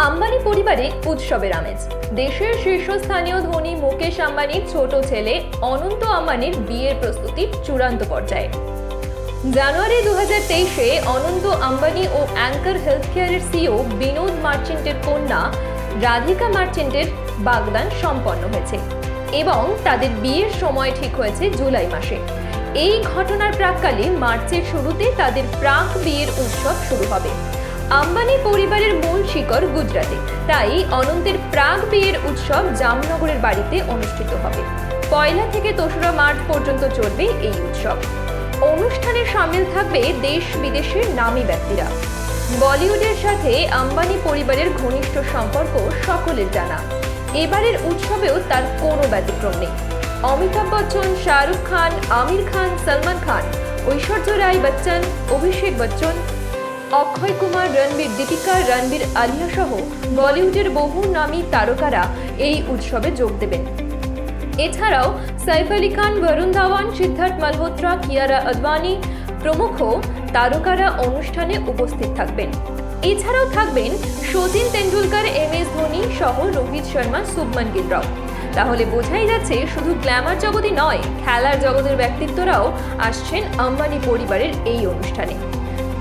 আম্বানি পরিবারে উৎসবের আমেজ। দেশের শীর্ষস্থানীয় ধনী মুকেশ আম্বানির ছোট ছেলে অনন্ত আম্বানির বিয়ের প্রস্তুতি চূড়ান্ত পর্যায়ে। জানুয়ারি 2023-এ অনন্ত আম্বানি ও অ্যাঙ্কার হেলথ কেয়ারের সিইও বিনোদ মার্চেন্টের কন্যা রাধিকা মার্চেন্টের বাগদান সম্পন্ন হয়েছে এবং তাদের বিয়ের সময় ঠিক হয়েছে জুলাই মাসে। এই ঘটনার প্রাক্কালে মার্চের শুরুতে তাদের প্রাক বিয়ের উৎসব শুরু হবে। আম্বানি পরিবারের মূল শিকড় গুজরাটে, তাই অনন্তের প্রাক বিয়ের উৎসব জামনগরের বাড়িতে অনুষ্ঠিত হবে। 1 থেকে 2রা মার্চ পর্যন্ত চলবে এই উৎসব। অনুষ্ঠানে সামিল থাকবে দেশ বিদেশের নামী ব্যক্তিরা। বলিউডের সাথে আম্বানি পরিবারের ঘনিষ্ঠ সম্পর্ক সকলের জানা। এবারের উৎসবেও তার কোনো ব্যতিক্রম নেই। অমিতাভ বচ্চন, শাহরুখ খান, আমির খান, সলমান খান, ঐশ্বর্য রায় বচ্চন, অভিষেক বচ্চন, অক্ষয় কুমার, রণবীর, দীপিকা, রণবীর, আলিয়া সহ বলিউডের বহু নামী তারকারা এই উৎসবে যোগ দেবেন। এছাড়াও সাইফ আলী খান, বরুণ ধাওয়ান, সিদ্ধার্থ মালহোত্রা, কিয়ারা আদবানি প্রমুখ তারকারা অনুষ্ঠানে উপস্থিত থাকবেন। এছাড়াও থাকবেন শচীন তেন্ডুলকর, MS ধোনি সহ রোহিত শর্মা, শুভমান গিলরাও। তাহলে বোঝাই যাচ্ছে শুধু গ্ল্যামার জগতই নয়, খেলার জগতের ব্যক্তিত্বরাও আসছেন আম্বানি পরিবারের এই অনুষ্ঠানে।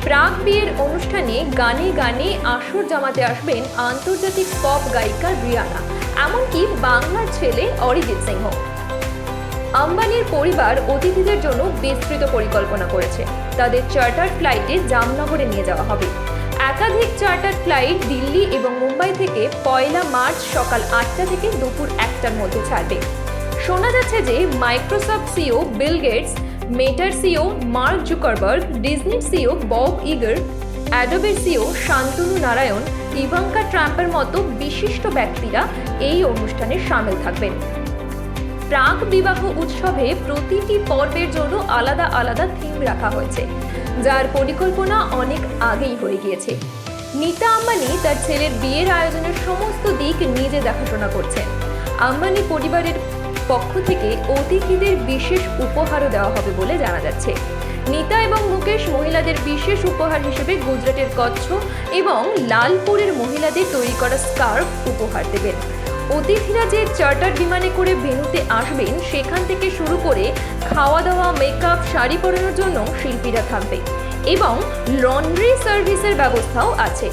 প্রাক বিয়ের অনুষ্ঠানে গানে গানে আসর জমাতে আসবেন আন্তর্জাতিক পপ গায়িকা রিয়ানা, এমনকি বাংলার ছেলে অরিজিৎ সিংহ। আম্বানির পরিবার অতিথিদের জন্য বিস্তৃত পরিকল্পনা করেছে। তাদের চার্টার ফ্লাইটে জামনগরে নিয়ে যাওয়া হবে। একাধিক চার্টার ফ্লাইট দিল্লি এবং মুম্বাই থেকে 1 মার্চ সকাল 8টা থেকে দুপুর 1টার মধ্যে ছাড়বে। শোনা যাচ্ছে যে মাইক্রোসফট সিইও বিল গেটস, মেটার সিইও মার্ক জুকারবার্গ, ডিজনির সিইও বব ইগার, অ্যাডোবের সিইও শান্তনু নারায়ণ, ইভাঙ্কা ট্রাম্পের মতো বিশিষ্ট ব্যক্তিরা এই অনুষ্ঠানে সামিল থাকবেন। প্রাক বিবাহ উৎসবে প্রতিটি পর্বের জন্য আলাদা আলাদা থিম রাখা হয়েছে, যার পরিকল্পনা অনেক আগেই হয়ে গিয়েছে। নীতা আম্বানি তার ছেলের বিয়ের আয়োজনের সমস্ত দিক নিজে দেখাশোনা করছেন। আম্বানি পরিবারের পক্ষ থেকে অতিথিদের বিশেষ উপহারও দেওয়া হবে বলে জানা যাচ্ছে। নীতা এবং মুকেশ মহিলাদের বিশেষ উপহার হিসেবে গুজরাটের কচ্ছ এবং লালপুরের মহিলাদের তৈরি করা স্কার্ফ উপহার দেবেন। অতিথিরা যে চার্টার বিমানে করে ভেন্যুতে আসবেন, সেখান থেকে শুরু করে খাওয়া দাওয়া, মেকআপ, শাড়ি পরানোর জন্য শিল্পীরা থাকবে এবং লন্ড্রি সার্ভিসের ব্যবস্থাও আছে।